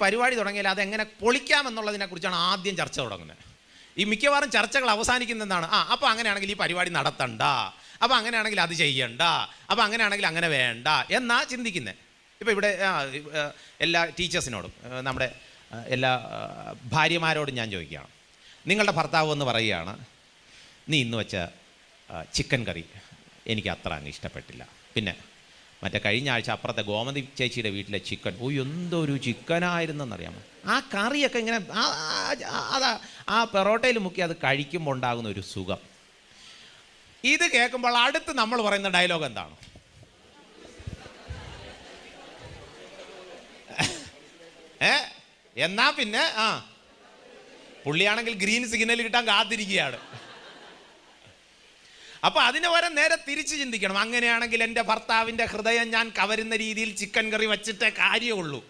പരിപാടി തുടങ്ങിയാൽ അതെങ്ങനെ പൊളിക്കാമെന്നുള്ളതിനെ കുറിച്ചാണ് ആദ്യം ചർച്ച തുടങ്ങുന്നത്. ഈ മിക്കവാറും ചർച്ചകൾ അവസാനിക്കുന്ന എന്താണ്? അപ്പോൾ അങ്ങനെയാണെങ്കിൽ ഈ പരിപാടി നടത്തണ്ട, അപ്പോൾ അങ്ങനെയാണെങ്കിൽ അത് ചെയ്യണ്ട, അപ്പോൾ അങ്ങനെയാണെങ്കിൽ അങ്ങനെ വേണ്ട എന്നാ ചിന്തിക്കുന്നത്. ഇപ്പോൾ ഇവിടെ എല്ലാ ടീച്ചേഴ്സിനോടും നമ്മുടെ എല്ലാ ഭാര്യമാരോടും ഞാൻ ചോദിക്കുകയാണ്, നിങ്ങളുടെ ഭർത്താവ് എന്ന് പറയുകയാണ്, നീ ഇന്ന് വെച്ച ചിക്കൻ കറി എനിക്ക് അത്ര അങ്ങ് ഇഷ്ടപ്പെട്ടില്ല, പിന്നെ മറ്റേ കഴിഞ്ഞ ആഴ്ച അപ്പുറത്തെ ഗോമതി ചേച്ചിയുടെ വീട്ടിലെ ചിക്കൻ, എന്തൊരു ചിക്കനായിരുന്നെന്നറിയാമോ, ആ കറിയൊക്കെ ഇങ്ങനെ ആ പെറോട്ടയിൽ മുക്കി അത് കഴിക്കുമ്പോൾ ഉണ്ടാകുന്ന ഒരു സുഖം. ഇത് കേൾക്കുമ്പോൾ അടുത്ത് നമ്മൾ പറയുന്ന ഡയലോഗ് എന്താണ്? എന്നാ പിന്നെ പുള്ളിയാണെങ്കിൽ ഗ്രീൻ സിഗ്നൽ കിട്ടാൻ കാത്തിരിക്കുകയാണ്. അപ്പോൾ അതിന് പകരം നേരെ തിരിച്ച് ചിന്തിക്കണം, അങ്ങനെയാണെങ്കിൽ എൻ്റെ ഭർത്താവിൻ്റെ ഹൃദയം ഞാൻ കവരുന്ന രീതിയിൽ ചിക്കൻ കറി വച്ചിട്ടേ കാര്യമുള്ളൂ.